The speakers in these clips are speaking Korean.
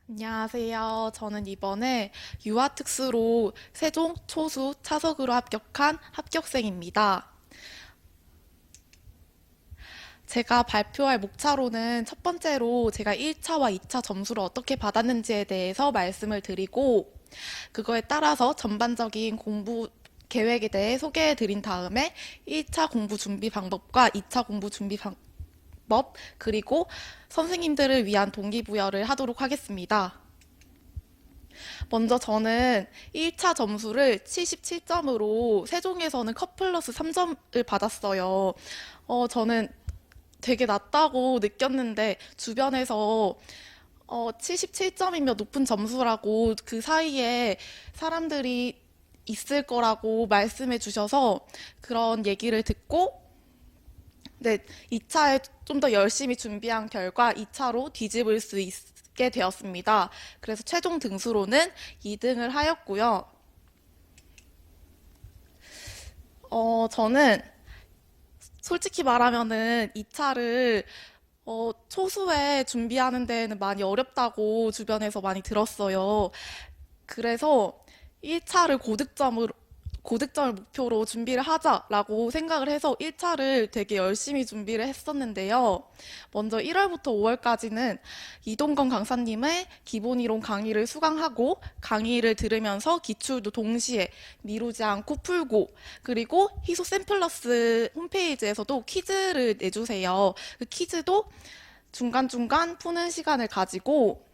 안녕하세요. 저는 이번에 유아특수로 세종 초수 차석으로 합격한 합격생입니다. 제가 발표할 목차로는 첫 번째로 제가 1차와 2차 점수를 어떻게 받았는지에 대해서 말씀을 드리고, 그거에 따라서 전반적인 공부 계획에 대해 소개해 드린 다음에 1차 공부 준비 방법과 2차 공부 준비 방법, 그리고 선생님들을 위한 동기부여를 하도록 하겠습니다. 먼저 저는 1차 점수를 77점으로 세종에서는 컷 플러스 3점을 받았어요. 저는 되게 낮다고 느꼈는데 주변에서 77점이면 높은 점수라고 그 사이에 사람들이 있을 거라고 말씀해 주셔서 그런 얘기를 듣고 네, 2차에 좀 더 열심히 준비한 결과 2차로 뒤집을 수 있게 되었습니다. 그래서 최종 등수로는 2등을 하였고요. 저는 솔직히 말하면은 2차를 초수에 준비하는 데는 많이 어렵다고 주변에서 많이 들었어요. 그래서 1차를 고득점을 목표로 준비를 하자라고 생각을 해서 1차를 되게 열심히 준비를 했었는데요. 먼저 1월부터 5월까지는 이동건 강사님의 기본이론 강의를 수강하고 강의를 들으면서 기출도 동시에 미루지 않고 풀고 그리고 희소 샘플러스 홈페이지에서도 퀴즈를 내주세요. 그 퀴즈도 중간중간 푸는 시간을 가지고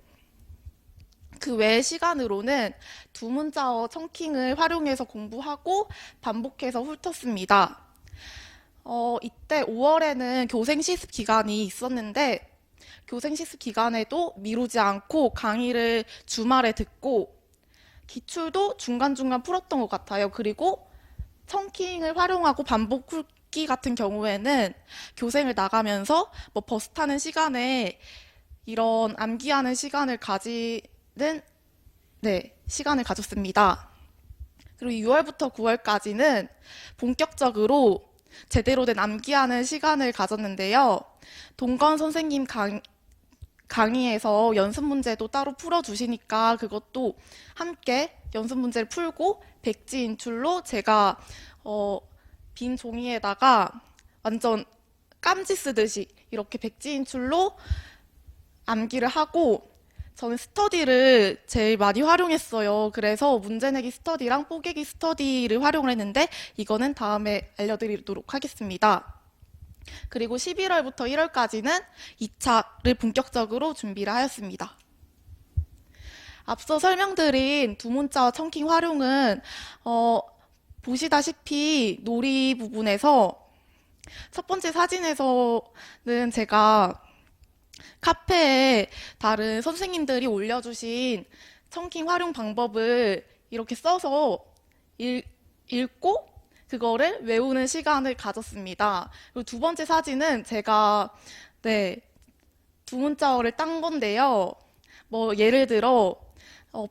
그 외의 시간으로는 두 문자어 청킹을 활용해서 공부하고 반복해서 훑었습니다. 이때 5월에는 교생 실습 기간이 있었는데 교생 실습 기간에도 미루지 않고 강의를 주말에 듣고 기출도 중간중간 풀었던 것 같아요. 그리고 청킹을 활용하고 반복 풀기 같은 경우에는 교생을 나가면서 뭐 버스 타는 시간에 이런 암기하는 시간을 시간을 가졌습니다. 그리고 6월부터 9월까지는 본격적으로 제대로 된 암기하는 시간을 가졌는데요. 동건 선생님 강의에서 연습 문제도 따로 풀어주시니까 그것도 함께 연습 문제를 풀고 백지 인출로 제가 빈 종이에다가 완전 깜지 쓰듯이 이렇게 백지 인출로 암기를 하고 저는 스터디를 제일 많이 활용했어요. 그래서 문제내기 스터디랑 뽀개기 스터디를 활용을 했는데 이거는 다음에 알려드리도록 하겠습니다. 그리고 11월부터 1월까지는 2차를 본격적으로 준비를 하였습니다. 앞서 설명드린 두 문자와 청킹 활용은 보시다시피 놀이 부분에서 첫 번째 사진에서는 제가 카페에 다른 선생님들이 올려주신 청킹 활용 방법을 이렇게 써서 읽고 그거를 외우는 시간을 가졌습니다. 그리고 두 번째 사진은 제가 네, 두 문자어를 딴 건데요. 뭐 예를 들어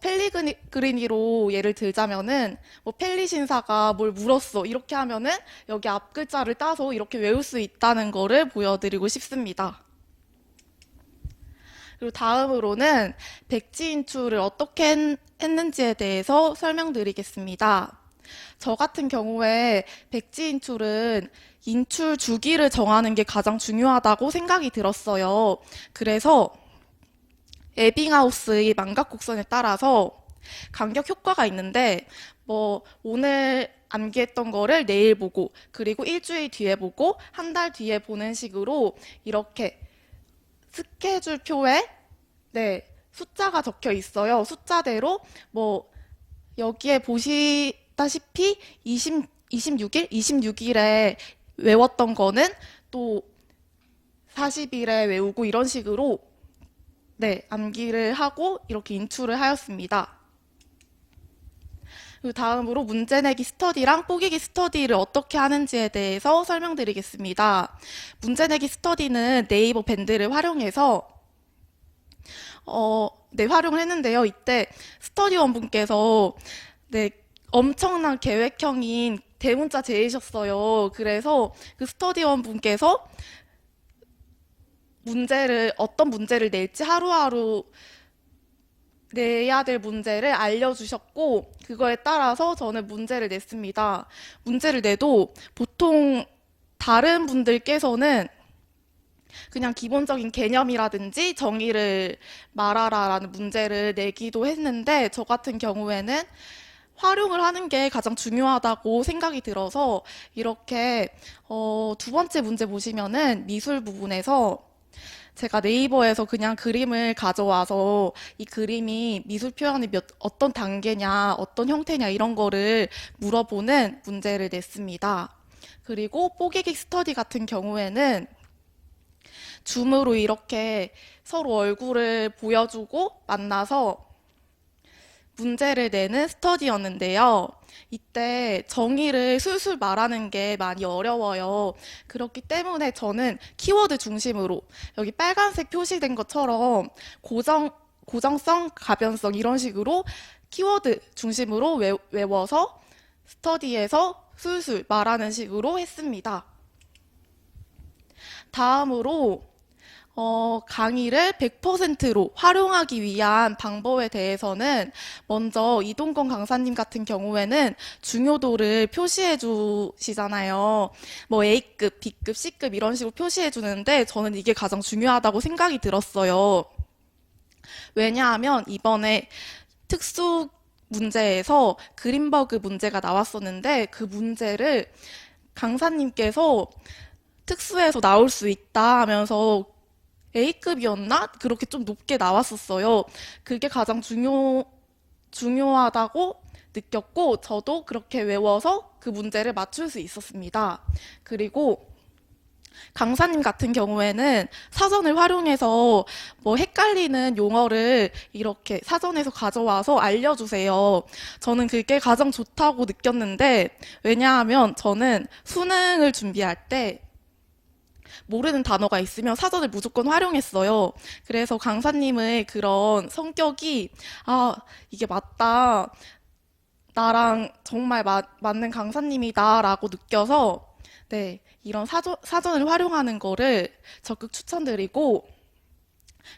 펠리그리니로 예를 들자면은 뭐 펠리 신사가 뭘 물었어 이렇게 하면은 여기 앞 글자를 따서 이렇게 외울 수 있다는 거를 보여드리고 싶습니다. 그리고 다음으로는 백지 인출을 어떻게 했는지에 대해서 설명드리겠습니다. 저 같은 경우에 백지 인출은 인출 주기를 정하는 게 가장 중요하다고 생각이 들었어요. 그래서 에빙하우스의 망각 곡선에 따라서 간격 효과가 있는데 뭐 오늘 암기했던 거를 내일 보고 그리고 일주일 뒤에 보고 한 달 뒤에 보는 식으로 이렇게 스케줄표에 숫자가 적혀 있어요. 숫자대로 뭐 여기에 보시다시피 26일에 외웠던 거는 또 40일에 외우고 이런 식으로 암기를 하고 이렇게 인출을 하였습니다. 그리고 다음으로 문제내기 스터디랑 뽀개기 스터디를 어떻게 하는지에 대해서 설명드리겠습니다. 문제내기 스터디는 네이버 밴드를 활용해서 활용을 했는데요. 이때 스터디원 분께서 엄청난 계획형인 대문자 제이셨어요. 그래서 그 스터디원 분께서 어떤 문제를 낼지 하루하루 내야 될 문제를 알려주셨고, 그거에 따라서 저는 문제를 냈습니다. 문제를 내도 보통 다른 분들께서는 그냥 기본적인 개념이라든지 정의를 말하라라는 문제를 내기도 했는데, 저 같은 경우에는 활용을 하는 게 가장 중요하다고 생각이 들어서 이렇게 두 번째 문제 보시면은 미술 부분에서 제가 네이버에서 그냥 그림을 가져와서 이 그림이 미술 표현의 어떤 단계냐, 어떤 형태냐 이런 거를 물어보는 문제를 냈습니다. 그리고 뽀개기 스터디 같은 경우에는 줌으로 이렇게 서로 얼굴을 보여주고 만나서 문제를 내는 스터디였는데요. 이때 정의를 술술 말하는 게 많이 어려워요. 그렇기 때문에 저는 키워드 중심으로 여기 빨간색 표시된 것처럼 고정성, 가변성 이런 식으로 키워드 중심으로 외워서 스터디에서 술술 말하는 식으로 했습니다. 다음으로 강의를 100%로 활용하기 위한 방법에 대해서는 먼저 이동건 강사님 같은 경우에는 중요도를 표시해 주시잖아요. 뭐 A급, B급, C급 이런 식으로 표시해 주는데 저는 이게 가장 중요하다고 생각이 들었어요. 왜냐하면 이번에 특수 문제에서 그린버그 문제가 나왔었는데 그 문제를 강사님께서 특수에서 나올 수 있다 하면서 A급이었나? 그렇게 좀 높게 나왔었어요. 그게 가장 중요하다고 느꼈고, 저도 그렇게 외워서 그 문제를 맞출 수 있었습니다. 그리고 강사님 같은 경우에는 사전을 활용해서 뭐 헷갈리는 용어를 이렇게 사전에서 가져와서 알려주세요. 저는 그게 가장 좋다고 느꼈는데, 왜냐하면 저는 수능을 준비할 때 모르는 단어가 있으면 사전을 무조건 활용했어요. 그래서 강사님의 그런 성격이, 아, 이게 맞다. 나랑 정말 맞는 강사님이다라고 느껴서, 네, 이런 사전을 활용하는 거를 적극 추천드리고,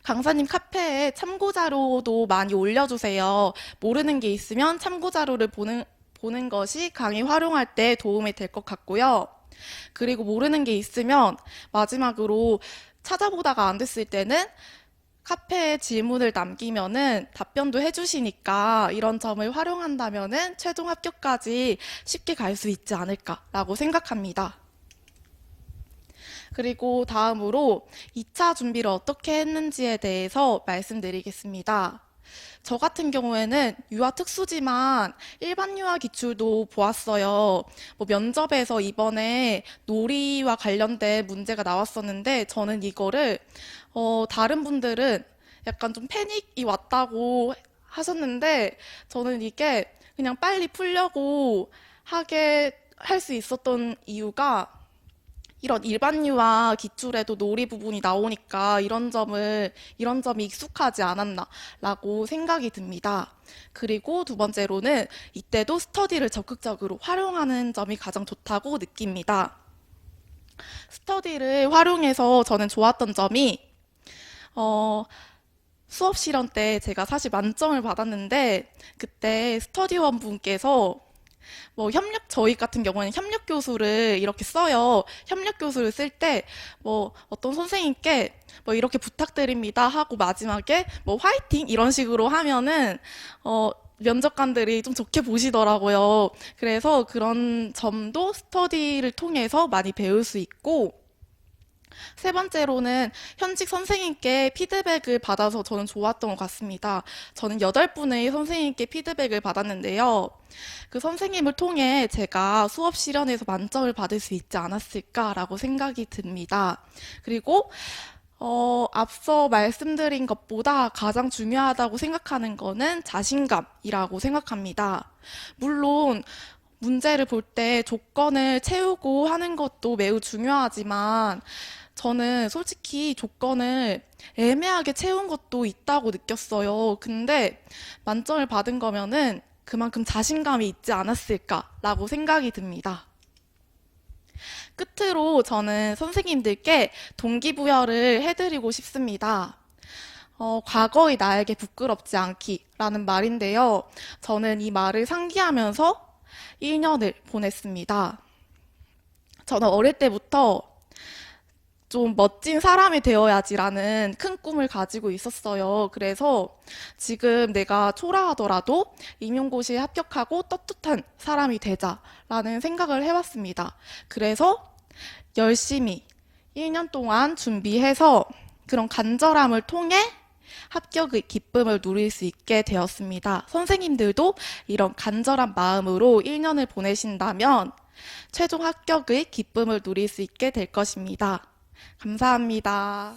강사님 카페에 참고 자료도 많이 올려주세요. 모르는 게 있으면 참고 자료를 보는 것이 강의 활용할 때 도움이 될 것 같고요. 그리고 모르는 게 있으면 마지막으로 찾아보다가 안 됐을 때는 카페에 질문을 남기면은 답변도 해주시니까 이런 점을 활용한다면은 최종 합격까지 쉽게 갈 수 있지 않을까라고 생각합니다. 그리고 다음으로 2차 준비를 어떻게 했는지에 대해서 말씀드리겠습니다. 저 같은 경우에는 유아 특수지만 일반 유아 기출도 보았어요. 뭐 면접에서 이번에 놀이와 관련된 문제가 나왔었는데 저는 이거를 다른 분들은 약간 좀 패닉이 왔다고 하셨는데 저는 이게 그냥 빨리 풀려고 할 수 있었던 이유가 이런 일반 유아 기출에도 놀이 부분이 나오니까 이런 점이 익숙하지 않았나라고 생각이 듭니다. 그리고 두 번째로는 이때도 스터디를 적극적으로 활용하는 점이 가장 좋다고 느낍니다. 스터디를 활용해서 저는 좋았던 점이, 수업 실험 때 제가 사실 만점을 받았는데, 그때 스터디원 분께서 저희 같은 경우에는 협력 교수를 이렇게 써요. 협력 교수를 쓸 때, 어떤 선생님께 이렇게 부탁드립니다 하고 마지막에 화이팅! 이런 식으로 하면은, 면접관들이 좀 좋게 보시더라고요. 그래서 그런 점도 스터디를 통해서 많이 배울 수 있고, 세 번째로는 현직 선생님께 피드백을 받아서 저는 좋았던 것 같습니다. 저는 8분의 선생님께 피드백을 받았는데요. 그 선생님을 통해 제가 수업 실현에서 만점을 받을 수 있지 않았을까라고 생각이 듭니다. 그리고 앞서 말씀드린 것보다 가장 중요하다고 생각하는 거는 자신감이라고 생각합니다. 물론 문제를 볼 때 조건을 채우고 하는 것도 매우 중요하지만 저는 솔직히 조건을 애매하게 채운 것도 있다고 느꼈어요. 근데 만점을 받은 거면은 그만큼 자신감이 있지 않았을까라고 생각이 듭니다. 끝으로 저는 선생님들께 동기부여를 해드리고 싶습니다. 과거의 나에게 부끄럽지 않기라는 말인데요. 저는 이 말을 상기하면서 1년을 보냈습니다. 저는 어릴 때부터 좀 멋진 사람이 되어야지라는 큰 꿈을 가지고 있었어요. 그래서 지금 내가 초라하더라도 임용고시에 합격하고 떳떳한 사람이 되자라는 생각을 해왔습니다. 그래서 열심히 1년 동안 준비해서 그런 간절함을 통해 합격의 기쁨을 누릴 수 있게 되었습니다. 선생님들도 이런 간절한 마음으로 1년을 보내신다면 최종 합격의 기쁨을 누릴 수 있게 될 것입니다. 감사합니다.